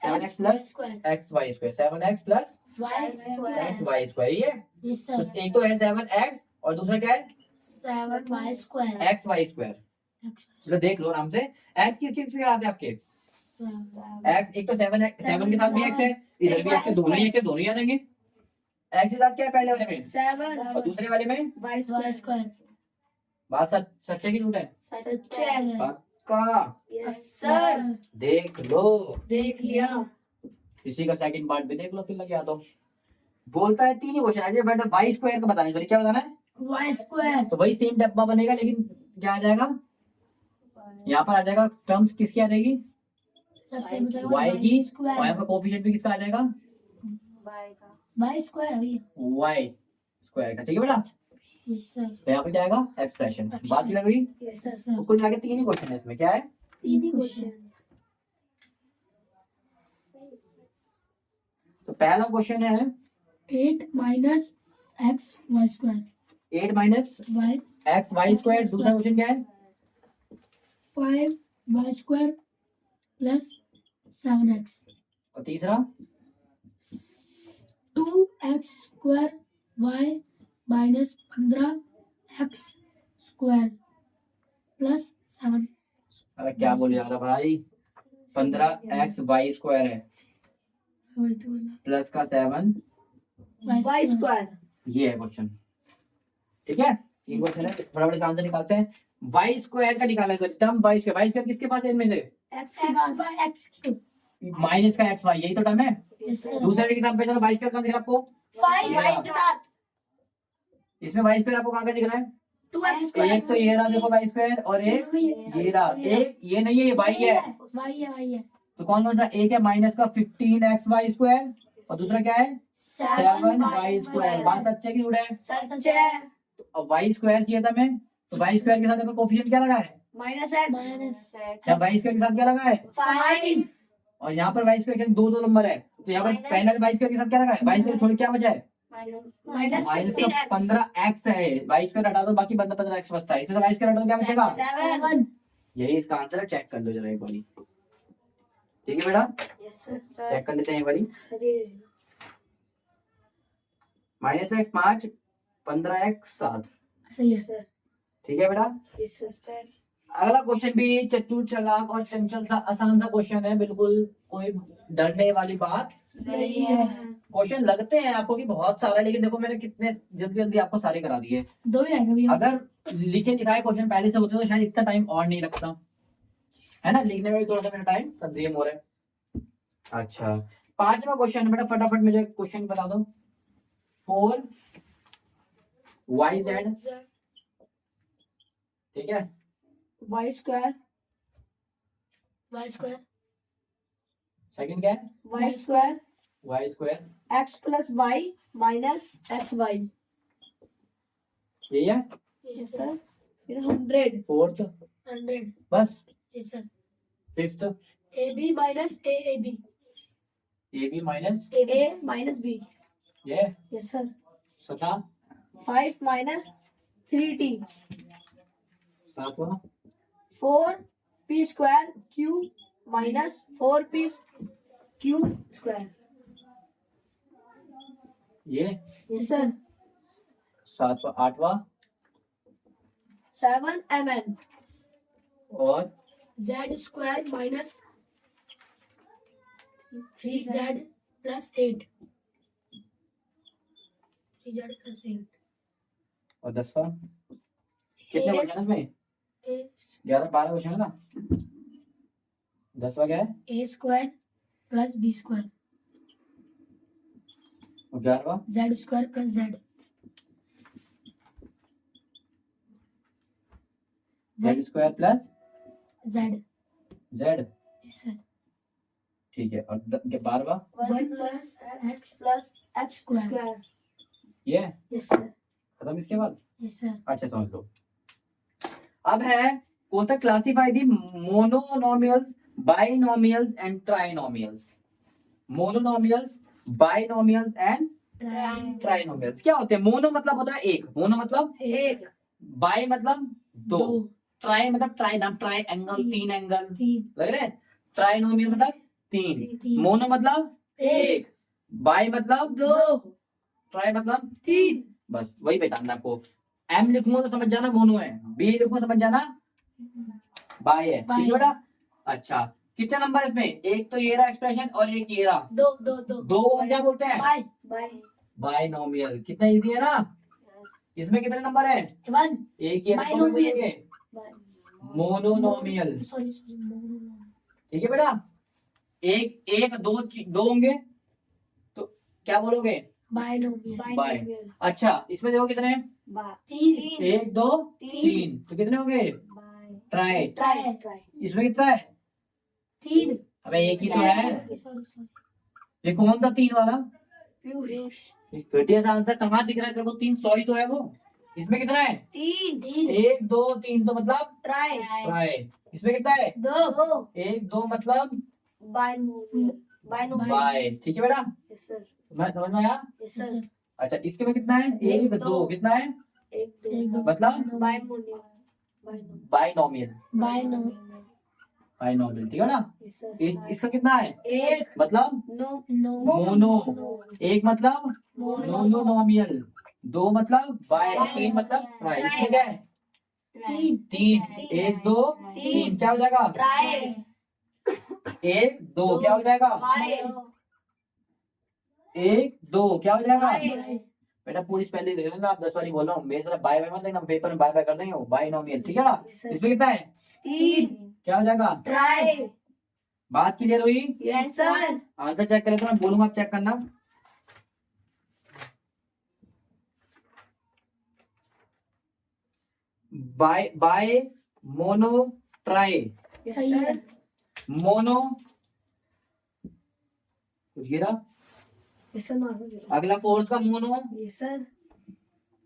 7x plus xy square, 7x plus y square. xy square, ये यस तो सर। एक तो है 7x और दूसरा क्या है? 7y square xy square. चलो देख लो आराम से, x की किस आते हैं आपके? x एक तो 7 के साथ भी x है, इधर भी x है, दोनों ही x है, दोनों ही आ जाएंगे। x के साथ क्या है पहले वाले में? 7 और दूसरे वाले में y स्क्वायर। बात सच है कि झूठ है? सच है। पक्का? Yes sir. देख लो, देख लिया। इसी का सेकंड पार्ट भी देख लो, फिर लगे आ तो। बोलता है तीन ही क्वेश्चन है बेटा, y स्क्वायर का बताने, क्या बताना है? y square. तो वही सेम डब्बा बनेगा, लेकिन क्या आ जाएगा यहाँ पर? आ जाएगा टर्म्स किसकी आ जाएगी? सबसे मतलब y की, और स्क्वायर। यहाँ पर कोएफिशिएंट भी किसका आ जाएगा? y स्क्वायर अभी। y स्क्वायर का, ठीक है बेटा। Yes sir. तो यहाँ पर क्या आएगा? एक्सप्रेशन। बात क्लियर हुई? Yes sir. कुल मिला के तीन ही क्वेश्चन है इसमें, क्या है? तीन ही क्वेश्चन। तो पहला क्वेश्चन है 8 minus x y square 8 minus y x y square. दूसरा क्वेश्चन क्या है? 5 y स्क्वायर प्लस 7x और तीसरा 2x square y minus 15x square plus 7। अरे क्या बोल जा रहा भाई? 15x वाई स्क्वायर है वही तो बोला। प्लस का 7 y स्क्वायर। ये है क्वेश्चन, ठीक है। तीन क्वेश्चन है, फटाफट इसका आंसर निकालते हैं। वाई स्क्वायर का निकालना है, टर्म वाई स्क्वायर किसके पास है इनमें से? x माइनस का एक्स वाई, यही तो टर्म है। Yes sir. दूसरे के टर्म पे चलो, वाई स्क्वायर कहाँ दिख रहा है आपको? 5 के साथ इसमें वाई स्क्वायर आपको कहाँ का दिख रहा है? 2x square. एक तो ये रहा देखो वाई स्क्वायर, और एक ये रहा, एक ये नहीं है, ये वाई है। y है। तो कौन कौन सा? एक है माइनस का 15x वाई स्क्वायर, और दूसरा क्या है? 7 वाई स्क्वायर। बात सच है कि झूठ है? सच है। तो अब वाई स्क्वायर चाहिए था हमें, तो वाई स्क्वायर के साथ हमें कोएफिशिएंट क्या लगा है? माइनस या वाई स्क्वायर के साथ क्या लगा है? 5। और यहाँ पर वाई स्क्वायर के दो दो नंबर है, तो यहाँ पर पहले वाई स्क्वायर के साथ क्या लगा है? वाई स्क्वायर छोड़ के क्या बचा है? माइनस माइनस का 15x है। वाई स्क्वायर हटा दो, बाकी 15x बचता है। इसमें वाई स्क्वायर हटा दो, क्या बचेगा? 7। यही इसका आंसर है। चेक कर लो जरा एक बारी, ठीक है बेटा, यस सर। चेक कर लेते हैं एक बारी। माइनस एक्स 5, 15x 7, सही है सर। ठीक है बेटा। Yes sir. अगला क्वेश्चन भी चतुर चालाक और चंचल सा आसान सा क्वेश्चन है, बिल्कुल कोई डरने वाली बात नहीं है। क्वेश्चन लगते हैं आपको कि बहुत सारा, लेकिन देखो मैंने कितने जल्दी जल्दी आपको सारे करा दिए। दो ही रहेगा भैया। अगर लिखे लिखाए क्वेश्चन पहले से होते तो शायद इतना टाइम और नहीं लगता, है ना, लिखने में भी थोड़ा सा मेरा टाइम कंज्यूम हो रहा है। अच्छा, 5वां क्वेश्चन बेटा, फटाफट मुझे क्वेश्चन बता दो। 4 YZ, ठीक है, वाई स्क्वायर सेकंड क्या है, Y square Y square, X plus Y minus X Y. यही है। Yes sir. फिर 100 फोर्थ, 100 बस। Yes sir. Fifth, A B minus A B AB minus A minus B. ये। Yes sir. छठा, 5 minus 3t। सातवां, 4p square Q minus 4p Q square. ये। Yes sir. सातवां, आठवां, 7mn और z square minus 3z plus 8। 3z plus 8। और 10वां। कितने A- question है इसमें? 11 12 क्वेश्चन है ना। 10वां क्या है? ए स्क्वायर प्लस बी स्क्वायर। और 11वां? z square plus z। Z square plus z। Z, yes sir. ठीक है। और 12वां? 1 प्लस एक्स स्क्वायर। ये यस सर। खत्म इसके बाद। Yes sir. अच्छा समझ लो। अब है कौन सा, classify the मोनोनोमियल्स, binomials and trinomials. मोनोनोमियल्स, binomials and trinomials क्या होते हैं? मोनो मतलब होता है एक, मोनो मतलब एक। बाई मतलब दो, ट्राई मतलब ट्राई नाम, ट्राई एंगल, तीन। 3 एंगल, तीन। लग रहे हैं। ट्राइनोमियल मतलब 3, तीन। मोनो मतलब एक। 1, बाई मतलब 2 ट्राई मतलब 3। बस वही पहचानना आपको। एम लिखूंगा तो समझ जाना मोनो है, बी लिखूंगा समझ जाना बाई है, ठीक है बेटा। अच्छा, कितने नंबर इसमें? एक तो ये रहा एक्सप्रेशन और एक ये रहा, दो दो दो दो को क्या बोलते हैं? Bi bi binomial. कितना इजी है ना। इसमें कितने नंबर है? 1 एक ही है, इसको भी बोलेंगे मोनोनोमियल, सॉरी ठीक है बेटा। एक एक दो दो होंगे तो क्या बोलोगे? बायनोमियल। अच्छा, इसमें देखो कितने हैं? 3 1 2 तीन। 3, तो कितने हो गए? ट्राई। ट्राई इसमें कितना है? 3। अबे एक ही तो है। सॉरी ये कौन था 3 वाला? पीयूष। घटिया सा आंसर कहाँ दिख रहा है तेरे को? 3 100 ही तो है वो। इसमें कितना है? 3 1 2 3, तो मतलब ट्राई। ट्राई। इसमें कितना है? 2 1 2 मतलब बायनोमियल। बाय, ठीक है बेटा। Yes sir. मैं समझ में आया। Yes sir. अच्छा, इसके में कितना है? 1 2, कितना है? 1 2 मतलब बायनोमियल। Binomial, binomial. बाइनोमियल, ठीक है ना। Yes sir. इसका कितना है? 1 मतलब नो मोनो, एक मतलब मोनो। मोनोनोमियल, 2 मतलब बाय, 3 मतलब ट्राई। इसमें क्या है? 3 1 2 3, क्या हो जाएगा? ट्राई। 1 2 क्या हो जाएगा? बाय 1 2 क्या हो जाएगा? बाय। बेटा पूरी स्पेलिंग देख लेना आप, 10 वाली बोल रहा हूँ, मेरे साथ बाय बाय मत लेना, पेपर में बाय बाय कर देंगे वो, बाइनोमियल, ठीक है ना। इसमें कितना है? 3 क्या हो जाएगा? ट्राई। बात क्लियर हुई? Yes sir. आंसर चेक करें तो मैं बोलूंगा, आप चेक करना। बाय बाय मोनो ट्राई, सही है। मोनो कुछ गिरा। Yes sir. अगला फोर्थ का मोनो, यस सर।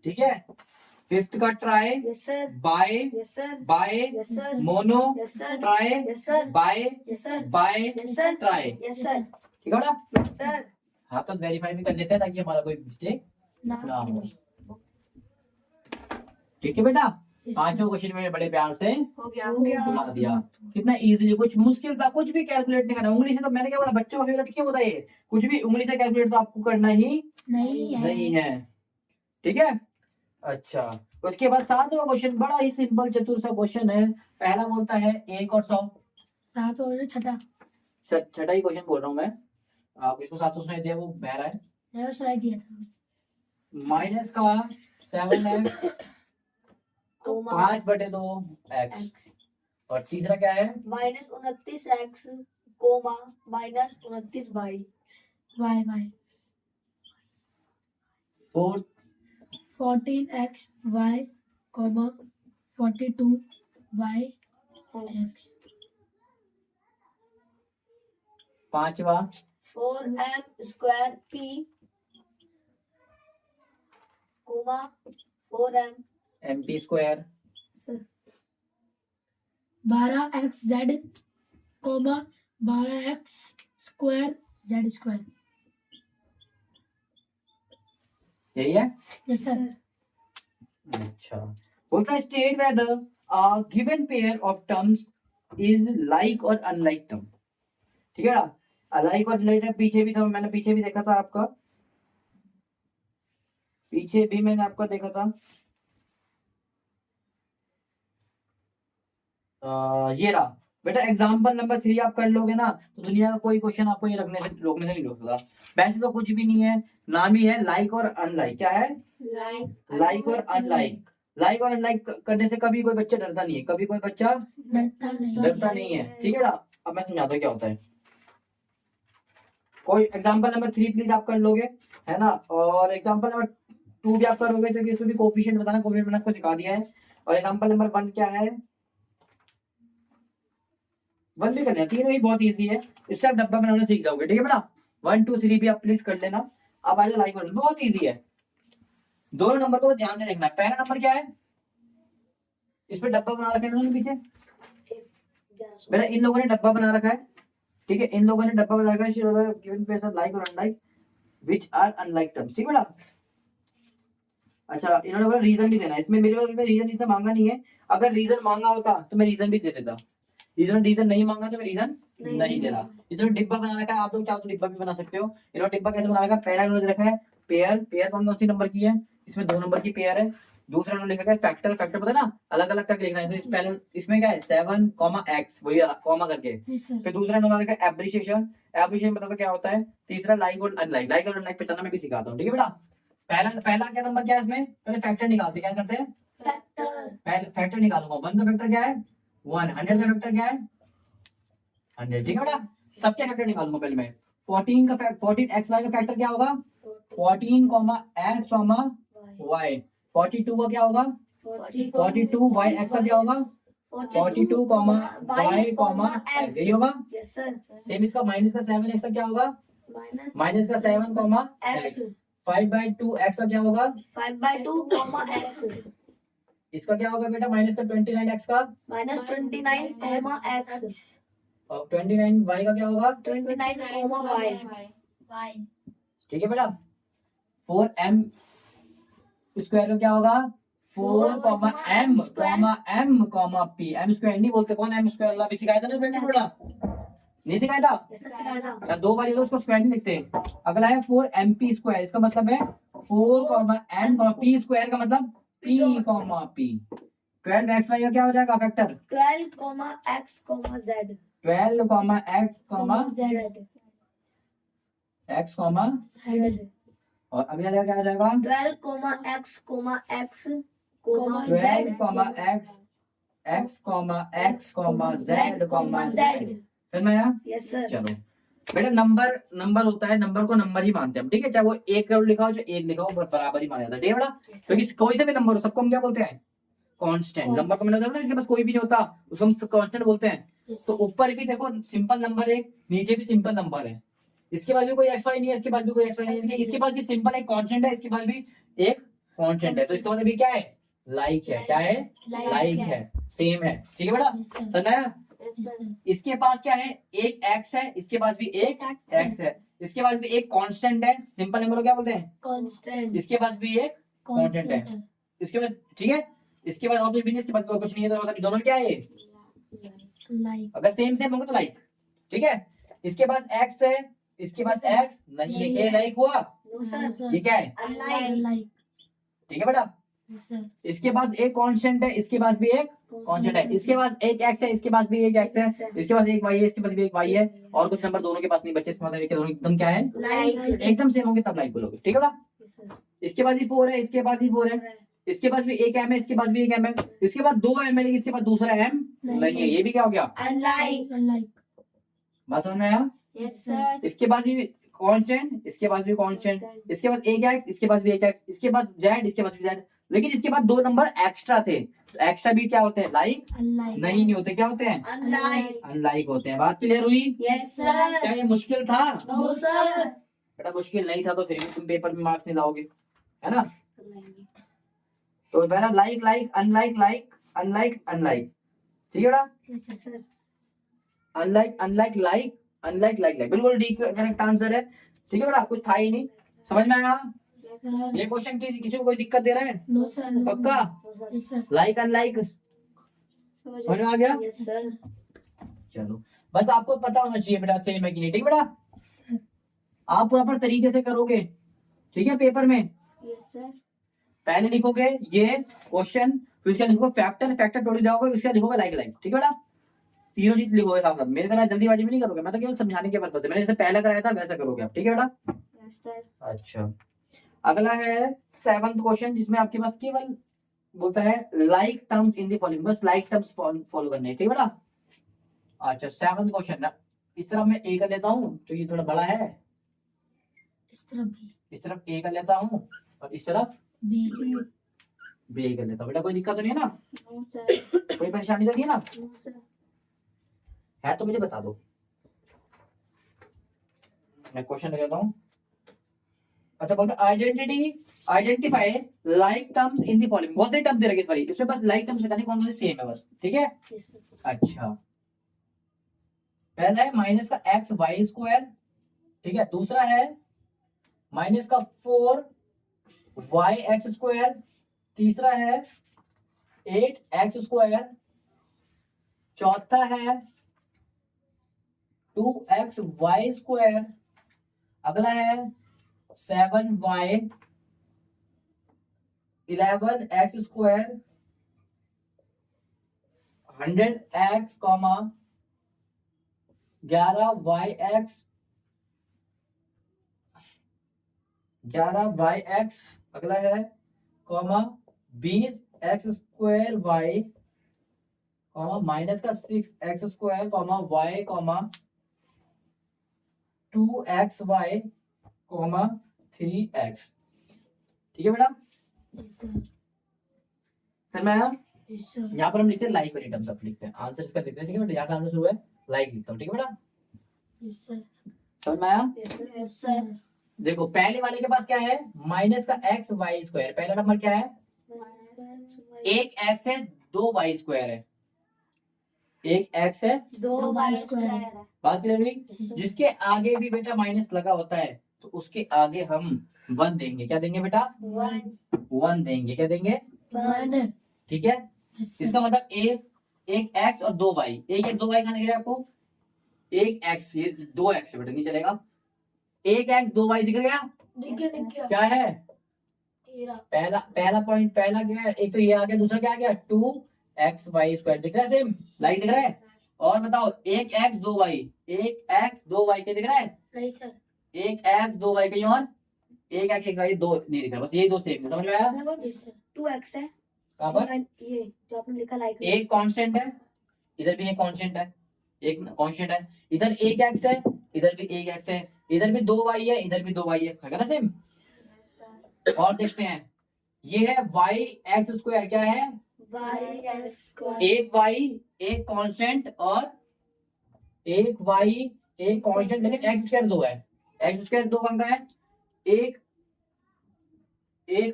ठीक है। फिफ्थ का tri, yes sir. Bi yes sir. Bi yes sir. Mono yes sir. Tri, yes sir. Bi yes sir. Bi yes sir. Tri, yes sir. ठीक है बेटा। Yes sir. हाँ तो verify भी कर लेते हैं ताकि हमारा कोई मिस्टेक ना ना हो, ठीक है बेटा। पांचों क्वेश्चन मैंने बड़े प्यार से हो गया बता दिया। कितना इजीली, कुछ मुश्किल था कुछ भी कैलकुलेट नहीं करना उंगली से, तो मैंने क्या बोला बच्चों का फेवरेट क्यों होता है ये, कुछ भी उंगली से कैलकुलेट तो आपको करना ही नहीं है, ठीक है। अच्छा, उसके बाद 7वां क्वेश्चन बड़ा ही सिंपल चतुर सा क्वेश्चन है। पहला बोलता है 1 और 100, सात और छठा। छठा ही क्वेश्चन बोल रहा हूँ मैं। आप इसको साथ उसने दिया, वो बह रहा है। मैंने सुनाई दिया था। माइनस का 7x कोमा 5/2 x, x और तीसरा क्या है? Minus 29x comma minus 29y y y fourth 14x y comma 42y x पांचवा 4m square p comma 4m mp square 12x z comma 12x square z square. यही है। Yes sir. अच्छा, बोलता है state whether given pair of terms is like और unlike term. ठीक है ना, लाइक और अनलाइक पीछे भी था, मैंने पीछे भी देखा था आपका, पीछे भी मैंने आपका देखा था। ये रहा बेटा एग्जाम्पल नंबर 3, आप कर लोगे ना तो दुनिया का कोई क्वेश्चन आपको ये रोकने से नहीं रोकेगा। वैसे तो कुछ भी नहीं है, नाम ही है लाइक और अनलाइक। क्या है? लाइक और अनलाइक। लाइक और अनलाइक करने से कभी कोई बच्चा डरता नहीं है, कभी कोई बच्चा डरता नहीं है। ठीक है ना, अब मैं समझाता हूँ क्या होता है। कोई एग्जाम्पल नंबर 3 प्लीज आप कर लोगे, है ना। और एग्जाम्पल नंबर 2 भी आप करोगे, जो कि इसमें भी कोफिशिएंट बताना, कोफिशिएंट मैंने आपको सिखा दिया है। और एग्जाम्पल नंबर 1 क्या है? 1 भी करना है, तीनों ही बहुत इजी है, इससे आप डब्बा बनाना सीख जाओगे। ठीक है बेटा, 1 2 3 भी आप प्लीज कर लेना। अब आ जाओ लाइक और बहुत इजी है, दोनों नंबर को ध्यान से देखना। पहला नंबर क्या है? इस पे डब्बा बना रखा है ना पीछे बेटा, इन लोगों ने डब्बा बना रखा है। ठीक है, इन लोगों ने डब्बा बना रखा है, गिवन पेयर्स ऑफ लाइक और unlike which are unlike terms. ठीक है बेटा। अच्छा, इन्होंने बोला रीजन भी देना है, इसमें मेरे पास रीजन इसने मांगा नहीं है। अगर रीजन मांगा होता तो मैं रीजन भी दे देता, इन्होंने रीजन नहीं मांगा तो मैं रीजन नहीं दे रहा। इन्होंने डिब्बा बना रखा है, आप लोग चाहो तो डिब्बा भी बना सकते हो। इन्होंने डिब्बा कैसे बना रखा है? पहला इन्होंने रखा है पेयर, पेयर कौन सी नंबर की है? इसमें 2 नंबर की पेयर है। दूसरा इन्होंने लिखा है फैक्टर, फैक्टर पता है ना, अलग अलग करके लिखना है। तो इस पहले इसमें क्या है 7, x, वही कॉमा करके। फिर दूसरा इन्होंने लिखा है एब्रिसिएशन, एब्रिसिएशन पता तो क्या होता है। तीसरा लाइक और अनलाइक, लाइक और अनलाइक पहचानना मैं भी सिखाता हूँ। ठीक है बेटा, पहला पहला क्या नंबर क्या है इसमें? पहले फैक्टर निकालते, क्या करते हैं? फैक्टर। पहले फैक्टर निकालूंगा। 1 का फैक्टर क्या है? 1। 100 का फैक्टर क्या है? 100। ठीक है बेटा, सबके फैक्टर निकालूंगा पहले मैं। 14 का 14x y का फैक्टर क्या होगा? 14, x, y। 42 का क्या होगा? 42 y x का क्या होगा? 42, y, x। यही होगा। सेम इसका माइनस का 7x का क्या होगा? माइनस का 7, x। 5/2 x का क्या होगा? 5/2 x इसका क्या होगा बेटा? माइनस का 29x का, माइनस 29 x और 29 y का क्या होगा? 29 y। ठीक है बेटा, 4m स्क्वायर का क्या होगा? 4, m, p। m स्क्वायर नहीं बोलते, कौन m स्क्वायर वाला भी सिखाया था ना बेटा? बेटा नहीं सिखाया था? अच्छा, 2 बार ये उसको स्क्वायर नहीं लिखते। अगला है 4mp स्क्वायर, इसका मतलब है 4, m, p स्क्वायर का मतलब p, p। 12xy का क्या हो जाएगा factor? 12 x z 12, x, z और अगला जगह क्या हो जाएगा? 12 x x 12, x, z। समझ में आया? Yes sir. चलो बेटा, नंबर नंबर होता है, नंबर को नंबर ही मानते हैं हम। ठीक है, चाहे वो 1 करोड़ लिखा हो, चाहे 1 लिखा हो, बराबर ही माना जाता है। ठीक है बेटा, क्योंकि कोई से भी नंबर हो सबको हम क्या बोलते हैं? कांस्टेंट। नंबर को मैंने बताया ना, जिसके पास कोई भी नहीं होता उसको हम कांस्टेंट बोलते हैं। तो ऊपर भी देखो सिंपल नंबर है, नीचे भी सिंपल नंबर है। इसके पास भी कोई एक्स वाई नहीं है, इसके पास भी कोई एक्स वाई नहीं है, इसके पास भी सिंपल एक कांस्टेंट है, इसके पास भी एक कांस्टेंट है। तो इसका मतलब भी क्या है? लाइक है। क्या है? लाइक है, सेम है। ठीक है बेटा, समझ आया? इसके पास क्या है? एक x है, इसके पास भी एक x है, इसके पास भी एक कांस्टेंट है। सिंपल नंबर को क्या बोलते हैं? कांस्टेंट। इसके पास भी एक कांस्टेंट है, इसके बाद ठीक है, इसके बाद और कुछ भी नहीं, इसके बाद और कुछ नहीं है, तो मतलब दोनों में क्या है ये? लाइक। अगर सेम सेम होंगे तो लाइक। ठीक है, इसके पास x है, इसके पास x नहीं है, क्या लाइक हुआ? No sir. ये क्या है? अनलाइक। ठीक है बेटा, Yes, sir. इसके पास एक कांस्टेंट है, इसके पास भी एक कांस्टेंट है, इसके पास एक एक्स है, इसके पास भी एक एक्स है, इसके पास एक वाई है, इसके पास भी एक वाई है, और कुछ नंबर दोनों के पास नहीं बचे, इसका मतलब दोनों एकदम क्या है, Like. एकदम सेम होंगे तब लाइक बोलोगे, ठीक है ना। Yes, sir. इसके पास भी 4 है, इसके पास भी 4 है, इसके पास भी एक एम है, इसके पास भी एक एम है, इसके पास 2 एम है, लेकिन इसके पास दूसरा एम नहीं है, ये भी क्या हो गया, Unlike. Unlike. बात समझ में आया। Yes, sir. इसके पास भी कांस्टेंट, इसके पास भी कांस्टेंट, इसके पास एक एक्स, इसके पास भी एक एक्स, इसके पास जेड, इसके पास भी जेड, लेकिन इसके पास 2 नंबर एक्स्ट्रा थे, तो एक्स्ट्रा भी क्या होते हैं, लाइक Unlike. नहीं होते, क्या होते हैं, Unlike. अनलाइक होते हैं। बात क्लियर हुई। Yes, sir. क्या ये मुश्किल था, No, sir. बेटा मुश्किल नहीं था तो फिर भी तुम पेपर में मार्क्स नहीं लाओगे, है ना। तो पहला like like unlike like unlike unlike, ठीक है बेटा, Yes, sir. Unlike unlike like unlike like like, बिल्कुल डी करेक्ट आंसर है, ठीक है बेटा, कुछ था ही नहीं, समझ में आया। Yes, sir. ये क्वेश्चन की किसी को कोई दिक्कत दे रहा है, No, sir. पक्का, Yes, sir. लाइक अनलाइक समझ में आ गया। Yes, sir. चलो बस आपको पता होना चाहिए बेटा सेम है कि नहीं, ठीक है बेटा, Yes, sir. आप प्रॉपर तरीके से करोगे, ठीक है। पेपर में Yes, sir. पहले लिखोगे ये क्वेश्चन, फिर उसके बाद लिखोगे फैक्टर, फैक्टर टोटल जाओगे, उसके बाद लिखोगे लाइक लाइक, ठीक है बेटा, तीनों चीज लिखोगे साथ साथ। मेरे तरह जल्दीबाजी में नहीं करोगे, मैं तो केवल समझाने के पर्पस से, मैंने जैसे पहला कराया था वैसा करोगे आप, ठीक है बेटा। Yes, sir. अच्छा, अगला है 7th क्वेश्चन, जिसमें आपके पास केवल बोलता है like terms in the following, बस लाइक टर्म्स फॉलो करने हैं, ठीक है बेटा। अच्छा 7th क्वेश्चन ना, इस तरफ मैं ए कर लेता हूँ तो ये थोड़ा बड़ा है, इस तरफ भी. इस तरफ ए कर लेता हूँ और इस तरफ B. बी कर लेता हूँ, बेटा कोई दिक्कत तो नहीं है ना, No, sir. कोई परेशानी तो नहीं है ना, No, sir. है तो मुझे बता दो। मैं क्वेश्चन लिख लेता हूँ। अच्छा बोलते identify like terms in the following, बहुत सारे टर्म्स दे रखे इस बार, इसमें बस लाइक टर्म्स बताने कौन कौन से सेम है बस, ठीक है। Yes, sir. अच्छा पहला है माइनस का एक्स वाई स्क्वायर, ठीक है, दूसरा है माइनस का 4 वाई एक्स स्क्वायर, तीसरा है 8 एक्स स्क्वायर, चौथा है 2 एक्स वाई स्क्वायर, अगला है 7 y 11 x square 100 x comma 11 y x 11 y x, अगला है comma 20 x square y comma minus का 6 x square comma y comma 2 x y comma 3 x, ठीक है बेटा। Yes, sir. समझ में आया। Yes, sir. यहाँ पर हम लिखते हैं लाइक वाली टर्म सब लिखते हैं, आंसर इसका लिखते हैं, ठीक है बेटा, यहाँ से आंसर शुरू है लाइक लिखता हूँ, ठीक है बेटा, Yes, sir. समझ में आया। Yes, sir. देखो पहले वाले के पास क्या है, माइनस का एक्स वाई स्क्वायर, पहला नंबर क्या है, एक एक्स है 2 वाई स्क्वायर है, एक एक्स है, 2 y square. बात क्लियर हुई। Yes, sir. जिसके आगे भी बेटा माइनस लगा होता है तो उसके आगे हम 1 देंगे, क्या देंगे बेटा, 1 देंगे, क्या देंगे, 1. ठीक है। Yes, sir. इसका मतलब एक एक्स और 2 वाई, एक एक 2 वाई कहाँ दिख रहा है आपको, एक एक्स, ये 2 एक्स बेटा नहीं चलेगा, एक एक्स 2 वाई दिख गया, दिख गया. क्या है, तेरा. पहला पॉइंट, पहला क्या है, एक तो ये आ गया, दूसरा क्या आ गया 2 एक्स वाई स्क्वायर, दिख रहा है सेम, लाइक दिख रहा है। और बताओ एक एक्स 2 वाई, एक एक्स 2 वाई क्या दिख रहा है, नहीं सर. एक एक्स 2 वाई कहीं और, एक एक्स एक वाई 2 नहीं दिख रहा, बस ये 2 सेम, समझ में आया। Yes, sir. 2x है कहाँ पर, and ये जो आपने लिखा लाइक एक कांस्टेंट है, इधर भी एक कांस्टेंट है, एक कांस्टेंट है, इधर एक एक्स है, इधर भी एक एक्स है, इधर भी 2 वाई है, इधर भी 2 वाई है ना सेम। और देखते हैं ये है वाई एक्स स्क्वायर, क्या है, y square एक वाई एक कांस्टेंट और एक वाई एक कांस्टेंट, लेकिन एक्स स्क्वायर 2 है, एक्स स्क्वायर 2 कौन का है, एक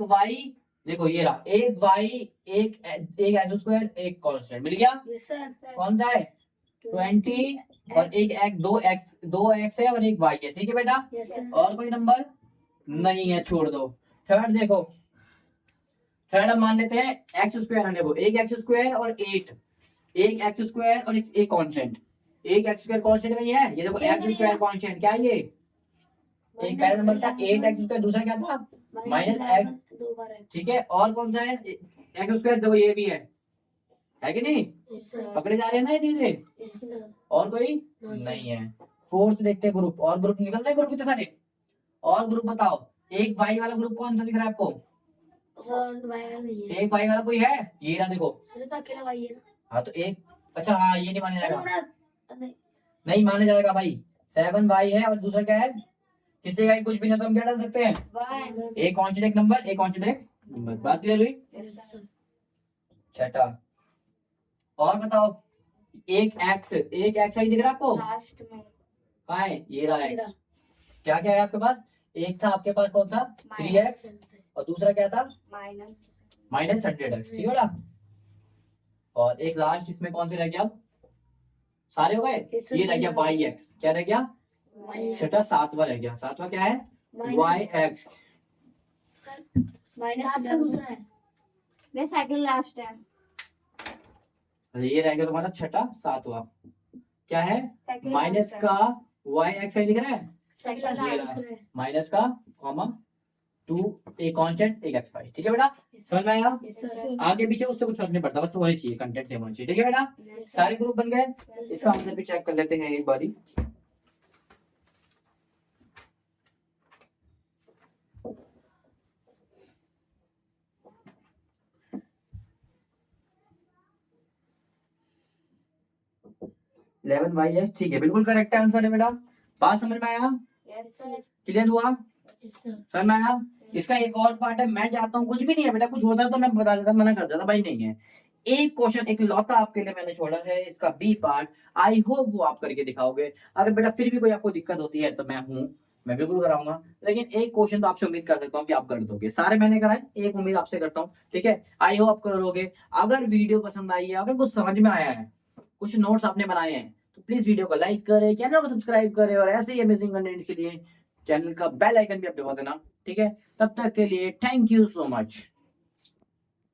वाई, देखो ये रहा, एक वाई एक एक्स स्क्वायर एक कांस्टेंट मिल गया, यस सर कौन सा है 20 और एक एक्स 2 एक्स है और एक वाई है, ठीक है बेटा। यस सर और कोई नंबर नहीं है, छोड़ दो। थर्ड देखो, थर्ड हम मान लेते हैं एक्स स्क्वायर आने को, एक एक्स स्क्वायर और 8, एक एक्स स्क्वायर और एक कांस्टेंट, एक एक्स स्क्वायर कांस्टेंट कहीं है, ये देखो एक्स स्क्वायर कांस्टेंट क्या है ये एक पहला नंबर था 8x स्क्वायर, दूसरा क्या था माइनस x, 2 बार है। ठीक है। और कौन सा है एक्स स्क्वायर, देखो ये भी है कि नहीं, Yes, sir. पकड़े जा रहे हैं ना ये धीरे। Yes, sir. और कोई No, sir. नहीं है। फोर्थ देखते हैं ग्रुप, और ग्रुप निकल रहे ग्रुप कितने सारे, और ग्रुप बताओ। एक वाई वाला ग्रुप कौन सा दिख रहा है आपको, Sir, वायर नहीं है। एक वाई वाला कोई है, ये रहा देखो। सर तो अकेला भाई है ना। हाँ तो एक, अच्छा हाँ ये नहीं माना सर जाएगा, होना नहीं। नहीं माना जाएगा भाई। 7y है और दूसरा क्या है, किसी का कुछ भी नहीं तो हम क्या डाल सकते हैं, Y एक कांस्टेंट एक नंबर, एक कांस्टेंट एक नंबर। बात क्लियर हुई। Yes, sir. छठा, और बताओ। एक एक्स आई दिख रहा है आपको, लास्ट में कहाँ है, ये रहा ये एक्स। रहा। क्या क्या है आपके पास, एक था आपके पास कौन था 3x, और दूसरा क्या था माइनस -100x, ठीक है बेटा। और एक लास्ट इसमें कौन से रह गया, अब सारे हो गए, ये रह गया yx, क्या रह गया, छठा सातवां रह गया। सातवां क्या है yx, माइनस लास्ट का दूसरा है। मैं सेकंड लास्ट है। अच्छा ये रह गया तुम्हारा छठा सातवां, क्या है Second माइनस last का yx है, दिख रहा है सेकंड ये लास्ट रहा। माइनस का कॉमा 2, एक कांस्टेंट एक x y, ठीक है बेटा। समझ में आया, आगे पीछे उससे कुछ फर्क नहीं पड़ता, बस होने चाहिए, कंटेंट सेम होना चाहिए, ठीक है बेटा। सारे ग्रुप बन गए, इसका आंसर भी चेक कर लेते हैं एक बारी। इलेवन वाई एस, ठीक है, बिल्कुल करेक्ट आंसर है बेटा। बात समझ में आया, क्लियर हुआ, समझ में आया। इसका एक और पार्ट है, मैं चाहता हूँ कुछ भी नहीं है बेटा, कुछ होता तो मैं बता देता, मना कर देता भाई नहीं है। एक क्वेश्चन एक लौता आपके लिए मैंने छोड़ा है, इसका बी पार्ट, आई होप वो आप करके दिखाओगे। अगर बेटा फिर भी कोई आपको दिक्कत होती है तो मैं बिल्कुल कराऊंगा, लेकिन एक क्वेश्चन तो आपसे उम्मीद कर सकता हूँ कि आप कर दोगे। सारे मैंने कराए, एक उम्मीद आपसे करता हूँ, ठीक है। आई होप आप करोगे। अगर वीडियो पसंद आई है, अगर कुछ समझ में आया है, कुछ नोट्स आपने बनाए हैं, तो प्लीज वीडियो को लाइक करें, चैनल को सब्सक्राइब करें, और ऐसे ही अमेजिंग कंटेंट के लिए चैनल का बेल आइकन भी आप दबा देना, ठीक है। तब तक के लिए थैंक यू सो मच।